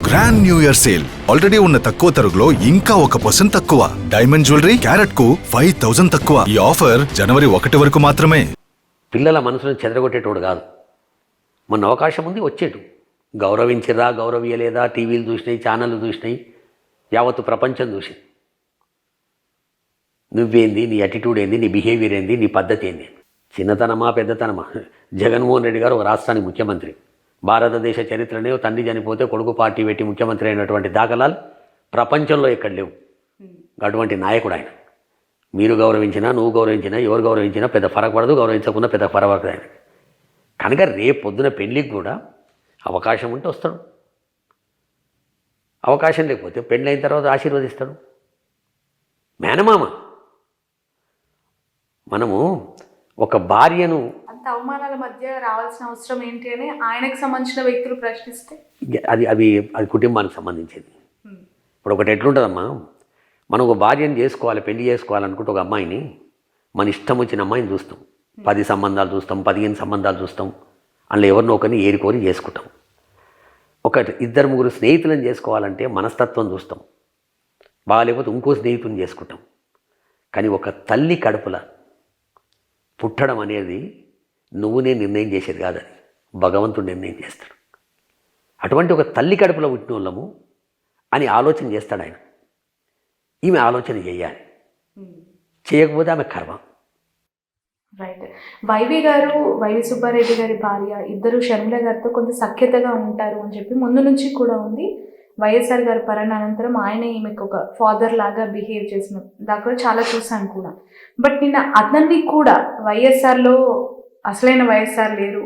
Grand new year sale already ఉన్న తక్కువ తరుగులో ఇంకా 1% తక్కువ. డైమండ్ జ్యువెలరీ క్యారెట్ కు 5000 తక్కువ. ఈ ఆఫర్ జనవరి 1 వరకు మాత్రమే. పిల్లల మనసును చెదరగొట్టేటోడు కాదు. మన అవకాశం ఉంది వచ్చేటు. గౌరవించిరా గౌరవియలేదా, టీవీలు చూసినాయి, ఛానళ్ళు చూసినాయి, యావత్తు ప్రపంచం చూసి నువ్వేంది, నీ యాటిట్యూడ్ ఏంది, నీ బిహేవియర్ ఏంది, నీ పద్ధతి ఏంది, చిన్నతనమా పెద్దతనమా. జగన్మోహన్ రెడ్డి గారు ఒక రాష్ట్రానికి ముఖ్యమంత్రి. భారతదేశ చరిత్రనే తండ్రి చనిపోతే కొడుకు పార్టీ పెట్టి ముఖ్యమంత్రి అయినటువంటి దాఖలాలు ప్రపంచంలో ఎక్కడ లేవు. అటువంటి నాయకుడు ఆయన. మీరు గౌరవించినా, నువ్వు గౌరవించినా, ఎవరు గౌరవించినా పెద్ద ఫరక పడదు, గౌరవించకుండా పెద్ద ఫరక పడదు ఆయన. కనుక రేపు పొద్దున పెళ్ళికి కూడా అవకాశం ఉంటే వస్తాడు, అవకాశం లేకపోతే పెళ్ళైన తర్వాత ఆశీర్వదిస్తాడు. మేనమామ. మనము ఒక భార్యను అంత అవమానాల మధ్య రావాల్సిన అవసరం ఏంటి అని ఆయనకు సంబంధించిన వ్యక్తులు ప్రశ్నిస్తే అది కుటుంబానికి సంబంధించింది. ఇప్పుడు ఒకటి ఎట్లుంటుందమ్మా, మనం ఒక భార్యను చేసుకోవాలి, పెళ్లి చేసుకోవాలనుకుంటే ఒక అమ్మాయిని మన ఇష్టం వచ్చిన అమ్మాయిని చూస్తాం. 10 సంబంధాలు చూస్తాం, 15 సంబంధాలు చూస్తాం. అందులో ఎవరినో ఒకరిని ఏరికోరి చేసుకుంటాం. ఒక 2-3 స్నేహితులను చేసుకోవాలంటే మనస్తత్వం చూస్తాం. బాగాలేకపోతే ఇంకో స్నేహితుని చేసుకుంటాం. కానీ ఒక తల్లి కడుపుల పుట్టడం అనేది నువ్వునే నిర్ణయం చేసేది కాదని భగవంతుడు నిర్ణయం చేస్తాడు. అటువంటి ఒక తల్లి కడుపులో పుట్టిన వాళ్ళము అని ఆలోచన చేస్తాడు ఆయన. ఈమె ఆలోచన చేయాలి, చేయకపోతే ఆమె కర్మ. రైట్. వైవి సుబ్బారెడ్డి గారి భార్య ఇద్దరు షర్మిల గారితో కొంత సఖ్యతగా ఉంటారు అని చెప్పి ముందు నుంచి కూడా ఉంది. వైఎస్ఆర్ గారి అనంతరం ఆయన ఈమెకు ఒక ఫాదర్ లాగా బిహేవ్ చేసిన దాకా చాలా చూసాను కూడా. బట్ నిన్న అతన్ని కూడా వైఎస్ఆర్లో అసలైన వైఎస్ఆర్ లేరు,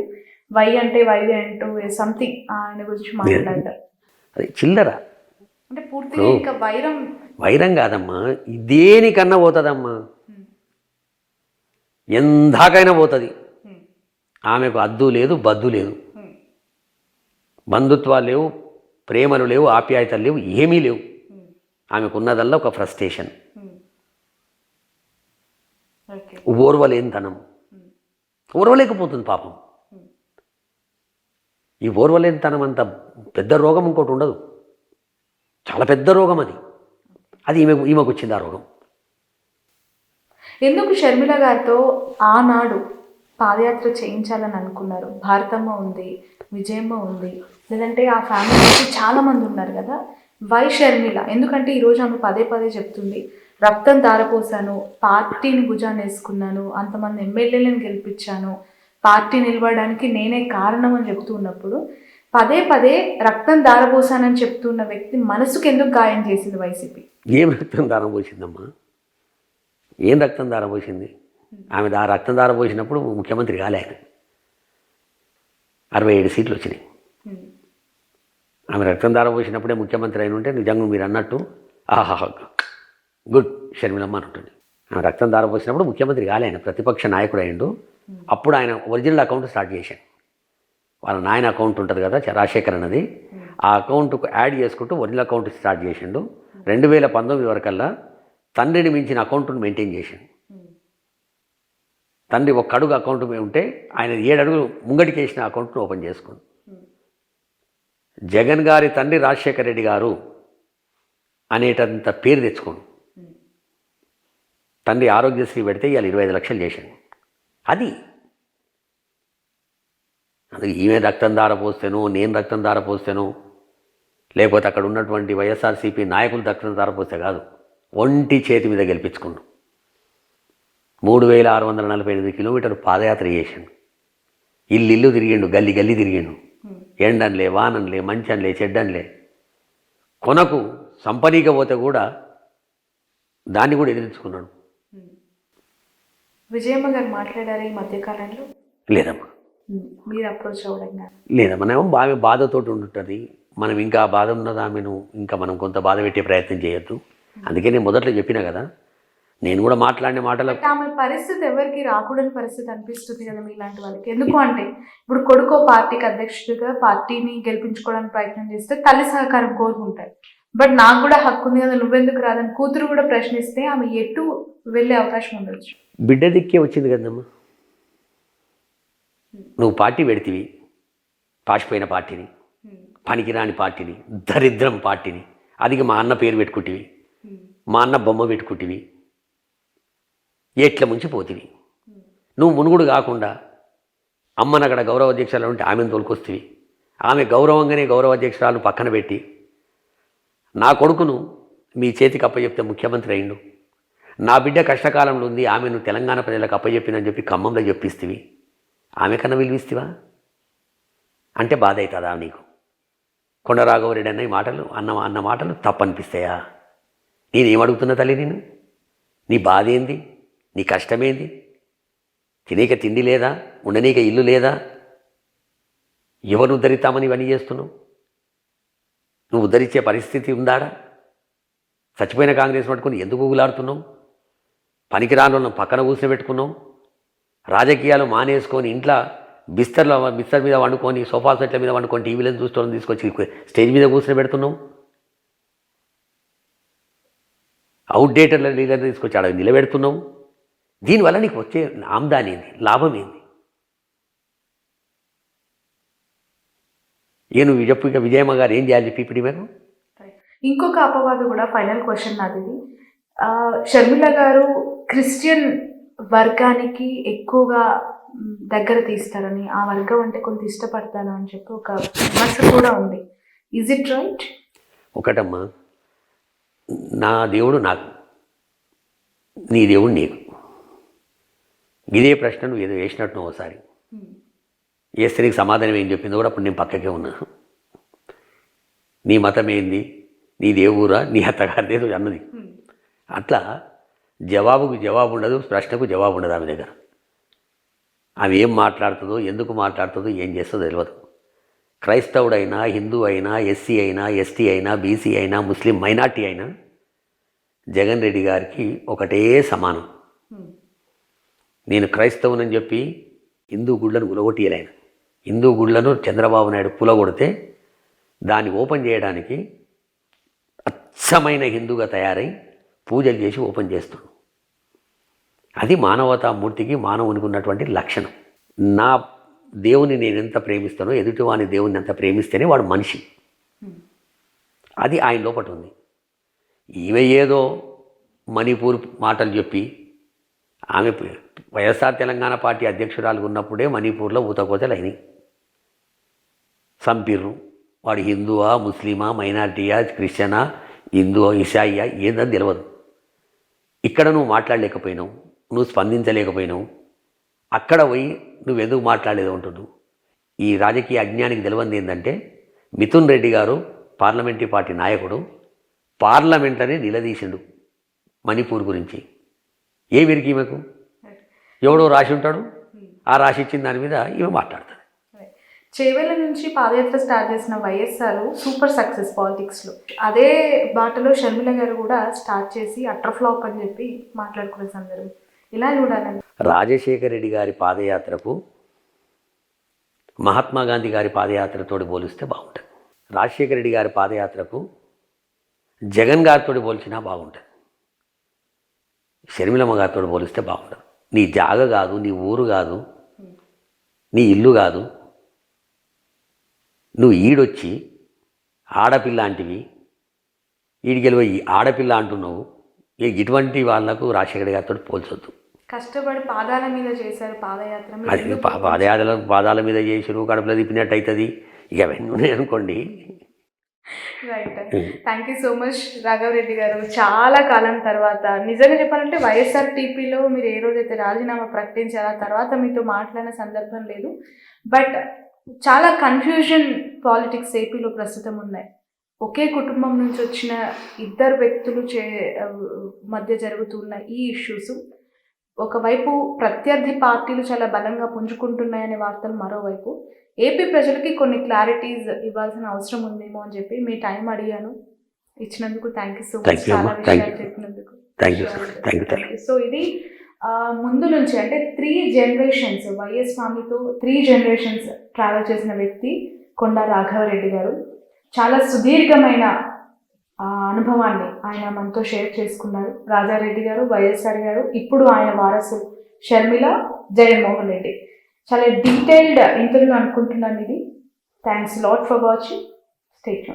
వై అంటే వైవి అంటూ సంథింగ్ ఆయన గురించి మాట్లాడారు. అది చిల్లర అంటే పూర్తిగా ఇంకా వైరం కాదమ్మా, దేనికన్నా పోతుందమ్మా, ఎందాకైనా పోతుంది. ఆమెకు అద్దు లేదు, బద్దు లేదు, బంధుత్వాలు లేవు, ప్రేమలు లేవు, ఆప్యాయతలు లేవు, ఏమీ లేవు. ఆమెకున్నదల్లా ఒక ఫ్రస్ట్రేషన్, ఓర్వలేనితనం. ఓర్వలేకపోతుంది పాపం. ఈ ఓర్వలేనితనం అంత పెద్ద రోగం ఇంకోటి ఉండదు. చాలా పెద్ద రోగం అది ఈమెకు వచ్చింది ఆ రోగం. ఎందుకు షర్మిల గారితో ఆనాడు పాదయాత్ర చేయించాలని అనుకున్నారు? భారతమ్మ ఉంది, విజయమ్మ ఉంది, లేదంటే ఆ ఫ్యామిలీ చాలామంది ఉన్నారు కదా. వై షర్మిల? ఎందుకంటే ఈరోజు ఆమె పదే పదే చెప్తుంది, రక్తం ధారపోసాను, పార్టీని భుజాన్ని వేసుకున్నాను, అంతమంది ఎమ్మెల్యేలను గెలిపించాను, పార్టీ నిలబడడానికి నేనే కారణం అని చెప్తూ ఉన్నప్పుడు పదే పదే రక్తం ధారపోసానని చెప్తున్న వ్యక్తి మనసుకు ఎందుకు గాయం చేసింది వైసీపీ? ఏం రక్తం దారం పోసిందమ్మా? ఏం రక్తం దారం పోసింది? ఆమె రక్తం దారం పోసినప్పుడు ముఖ్యమంత్రి కాలే. 67 సీట్లు వచ్చినాయి. ఆమె రక్తం దారం పోసినప్పుడే ముఖ్యమంత్రి అయిన ఉంటే నిజంగా మీరు అన్నట్టు ఆహా గుడ్ షర్మిలమ్మ అని ఉంటుంది. ఆమె రక్తం దారం పోసినప్పుడు ముఖ్యమంత్రి కాలే, ఆయన ప్రతిపక్ష నాయకుడు అయ్యిండు. అప్పుడు ఆయన ఒరిజినల్ అకౌంట్ స్టార్ట్ చేశాడు. వాళ్ళ నాయన అకౌంట్ ఉంటుంది కదా, రాజశేఖర్ అన్నది, ఆ అకౌంట్కు యాడ్ చేసుకుంటూ ఒరిజినల్ అకౌంట్ స్టార్ట్ చేసిండు. 2019 వరకల్లా తండ్రిని మించిన అకౌంట్ను మెయింటైన్ చేశాడు. తండ్రి 1 అడుగు అకౌంట్ ఉంటే ఆయన 7 అడుగులు ముంగడికి వేసిన అకౌంట్ను ఓపెన్ చేసుకోండి. జగన్ గారి తండ్రి రాజశేఖర్ రెడ్డి గారు అనేటంత పేరు తెచ్చుకోండి. తండ్రి ఆరోగ్యశ్రీ పెడితే ఇవాళ 25 లక్షలు చేశాను. అది ఈమె రక్తం దార పోస్తేనో, నేను రక్తం దార పోస్తేనో, లేకపోతే అక్కడ ఉన్నటువంటి వైఎస్ఆర్సీపీ నాయకులు రక్తం దార పోస్తే కాదు, ఒంటి చేతి మీద గెలిపించుకుండు. 3648 కిలోమీటర్లు పాదయాత్ర చేశాడు. ఇల్లు తిరిగిండు, గల్లి గల్లి తిరిగిండు. ఎండన్లే, వానన్లే, మంచన్లే, చెడ్డన్లే. కొనకు సంపనీకపోతే కూడా దాన్ని కూడా ఎదిరించుకున్నాడు. విజయమ్మ గారు మాట్లాడారు ఈ మధ్యకాలంలో? లేదమ్మా. మీరు అప్రోచ్ అవ్వడం? లేదమ్మా. ఆమె బాధతోటి ఉంటుంది. మనం ఇంకా ఆ బాధ ఉన్నది ఆమెను ఇంకా మనం కొంత బాధ పెట్టే ప్రయత్నం చేయొద్దు. అందుకే నేను మొదట్లో చెప్పినా కదా, నేను కూడా మాట్లాడిన మాటలు ఆమె పరిస్థితి ఎవరికి రాకూడని పరిస్థితి అనిపిస్తుంది కదా మీలాంటి వాళ్ళకి. ఎందుకు అంటే ఇప్పుడు కొడుకో పార్టీకి అధ్యక్షుడిగా పార్టీని గెలిపించుకోవడానికి ప్రయత్నం చేస్తే తల్లి సహకారం కోరుకుంటారు. బట్ నాకు కూడా హక్కు ఉంది కదా, నువ్వెందుకు రాదని కూతురు కూడా ప్రశ్నిస్తే ఆమె ఎటు వెళ్ళే అవకాశం ఉండొచ్చు. బిడ్డ దిక్కే వచ్చింది కదమ్మా. నువ్వు పార్టీ పెడితివి, పాసిపోయిన పార్టీని, పనికిరాని పార్టీని, దరిద్రం పార్టీని, అది మా అన్న పేరు పెట్టుకుంటివి, మా అన్న బొమ్మ పెట్టుకుంటివి, ఎట్ల ముంచి పోతివి. నువ్వు మునుగుడు కాకుండా అమ్మను అక్కడ గౌరవ అధ్యక్షురాలు ఉంటే ఆమెను తోలుకొస్తేవి. ఆమె గౌరవంగానే గౌరవ అధ్యక్షురాలు పక్కన పెట్టి నా కొడుకును మీ చేతికి అప్పచెప్తే ముఖ్యమంత్రి అయిండు, నా బిడ్డ కష్టకాలంలో ఉంది, ఆమెను తెలంగాణ ప్రజలకు అప్పచెప్పినని చెప్పి ఖమ్మంలో చెప్పిస్తేవి. ఆమె కన్నా విలువిస్తేవా అంటే బాధ అవుతుందా నీకు? కొండ రాఘవరెడ్డి అన్న ఈ మాటలు అన్న మాటలు తప్పనిపిస్తాయా? నేనేమడుగుతున్నా తల్లి, నీ బాధ ఏంది? నీ కష్టమేంది? తినేక తిండి లేదా? ఉండనీక ఇల్లు లేదా? ఎవరు ఉద్ధరిస్తామని ఇవన్నీ చేస్తున్నావు? నువ్వు ఉద్ధరించే పరిస్థితి ఉందాడా? చచ్చిపోయిన కాంగ్రెస్ పట్టుకుని ఎందుకు ఊగులాడుతున్నావు? పనికిరాను పక్కన కూర్చోబెట్టుకున్నావు. రాజకీయాలు మానేసుకొని ఇంట్లో బిస్తర్ మీద వండుకొని, సోఫా సెట్ల మీద వండుకొని, టీవీలను చూసుకోవడం తీసుకొచ్చి స్టేజ్ మీద కూర్చోబెడుతున్నావు. అవుట్డేటర్ల లీడర్ తీసుకొచ్చి ఆడ నిలబెడుతున్నావు. దీనివల్ల నీకు వచ్చే ఆమ్దాని ఏంది? లాభం ఏంది? నువ్వు చెప్పు. ఇక విజయమ్మ గారు ఏం చేయాలి చెప్పి ఇప్పుడు మేము? ఇంకొక అపవాదు కూడా, ఫైనల్ క్వశ్చన్ నాది. షర్మిల గారు క్రిస్టియన్ వర్గానికి ఎక్కువగా దగ్గర తీస్తారని, ఆ వర్గం అంటే కొంత ఇష్టపడతాను అని చెప్పి ఒక విమర్శ కూడా ఉంది. Is it right? ఒకటమ్మా, నా దేవుడు నాకు, నీ దేవుడు నీకు. ఇదే ప్రశ్న నువ్వు ఏదో వేసినట్టు ఒకసారి వేస్తే నీకు సమాధానం ఏం చెప్పిందో కూడా అప్పుడు నేను పక్కకే ఉన్నా. నీ మతం ఏంది, నీ దేవురా, నీ అత్తగారిదేదో అన్నది. అట్లా జవాబుకు జవాబు ఉండదు, ప్రశ్నకు జవాబు ఉండదు ఆమె దగ్గర. ఆమె ఏం మాట్లాడుతుందో, ఎందుకు మాట్లాడుతుందో, ఏం చేస్తుందో తెలియదు. క్రైస్తవుడైనా, హిందూ అయినా, ఎస్సీ అయినా, ఎస్టీ అయినా, బీసీ అయినా, ముస్లిం మైనార్టీ అయినా జగన్ రెడ్డి గారికి ఒకటే సమానం. నేను క్రైస్తవునని చెప్పి హిందూ గుళ్ళను గులగొట్టియలేను. హిందూ గుళ్ళను చంద్రబాబు నాయుడు పులగొడితే దాన్ని ఓపెన్ చేయడానికి అచ్చమైన హిందూగా తయారై పూజలు చేసి ఓపెన్ చేస్తున్నాడు. అది మానవతామూర్తికి, మానవునికి ఉన్నటువంటి లక్షణం. నా దేవుని నేను ఎంత ప్రేమిస్తానో ఎదుటివాని దేవుని ఎంత ప్రేమిస్తేనే వాడు మనిషి. అది ఆయన లోపట ఉంది. ఈమె ఏదో మణిపూర్ మాటలు చెప్పి, ఆమె వైఎస్ఆర్ తెలంగాణ పార్టీ అధ్యక్షురాలు ఉన్నప్పుడే మణిపూర్లో ఊతకోతలు అయినాయి. సంపిర్రు. వాడు హిందువా, ముస్లిమా, మైనార్టీయా, క్రిస్టియనా, హిందూ, ఇసాయియా ఏందని తెలియదు. ఇక్కడ నువ్వు మాట్లాడలేకపోయినావు, నువ్వు స్పందించలేకపోయినావు. అక్కడ పోయి నువ్వు ఎందుకు మాట్లాడలేదు అంటున్నావు. ఈ రాజకీయ అజ్ఞానికి తెలియంది ఏంటంటే, మిథున్ రెడ్డి గారు పార్లమెంటరీ పార్టీ నాయకుడు పార్లమెంట్లోనే నిలదీసిండు మణిపూర్ గురించి. ఏ విరికి ఈమెకు? ఎవడో రాసి ఉంటాడు, ఆ రాసి ఇచ్చిన దాని మీద ఈమె మాట్లాడతాడు. చేవెళ్ళ నుంచి పాదయాత్ర స్టార్ట్ చేసిన వైఎస్ఆర్ సూపర్ సక్సెస్ పాలిటిక్స్లో. అదే బాటలో షర్మిల గారు కూడా స్టార్ట్ చేసి అట్రఫ్లాప్ అని చెప్పి మాట్లాడుకునే సందర్భం ఇలా చూడాలండి. రాజశేఖర రెడ్డి గారి పాదయాత్రకు మహాత్మా గాంధీ గారి పాదయాత్రతో పోలిస్తే బాగుంటుంది. రాజశేఖర రెడ్డి గారి పాదయాత్రకు జగన్ గారితో పోల్చినా బాగుంటుంది. షర్మిలమ్మ గారితో పోలిస్తే బాగుంటుంది. నీ జాగ కాదు, నీ ఊరు కాదు, నీ ఇల్లు కాదు, నువ్వు ఈడొచ్చి ఆడపిల్ల అంటివి, ఈడికెళ్ళి ఆడపిల్ల అంటున్నావు. ఇటువంటి వాళ్ళకు రాజశేఖర గారితో పోల్చొద్దు. కష్టపడి పాదాల మీద చేశారు పాదయాత్ర. అది పాదాల మీద చేసిరు, కడుపులో తిప్పినట్టు అవుతుంది. ఇక అవన్నీ ఉన్నాయి అనుకోండి. Right. Thank you so much Raghava Reddy గారు. చాలా కాలం తర్వాత, నిజంగా చెప్పాలంటే వైఎస్ఆర్ టీపీలో మీరు ఏ రోజైతే రాజీనామా ప్రకటించారో ఆ తర్వాత మీతో మాట్లాడిన సందర్భం లేదు. బట్ చాలా కన్ఫ్యూజన్ పాలిటిక్స్ ఏపీలో ప్రస్తుతం ఉన్నాయి. ఒకే కుటుంబం నుంచి వచ్చిన ఇద్దరు వ్యక్తులు మధ్య జరుగుతున్న ఈ ఇష్యూస్, ఒకవైపు ప్రత్యర్థి పార్టీలు చాలా బలంగా పుంజుకుంటున్నాయనే వార్తలు, మరోవైపు ఏపీ ప్రజలకి కొన్ని క్లారిటీస్ ఇవ్వాల్సిన అవసరం ఉందేమో అని చెప్పి మీ టైం అడిగాను. ఇచ్చినందుకు థ్యాంక్ యూ సో మచ్. చాలా విషయాలు చెప్పినందుకు థ్యాంక్ యూ. సో ఇది ముందు నుంచి అంటే 3 generations వైఎస్ ఫ్యామిలీతో 3 generations ట్రావెల్ చేసిన వ్యక్తి కొండా రాఘవరెడ్డి గారు. చాలా సుదీర్ఘమైన అనుభవాన్ని ఆయన మనతో షేర్ చేసుకున్నారు. రాజారెడ్డి గారు, వైఎస్ఆర్ గారు, ఇప్పుడు ఆయన వారసు షర్మిల, జగన్మోహన్ రెడ్డి. చాలా డీటెయిల్డ్ ఇంటర్వ్యూ అనుకుంటున్నాను ఇది. Thanks lot for watching. State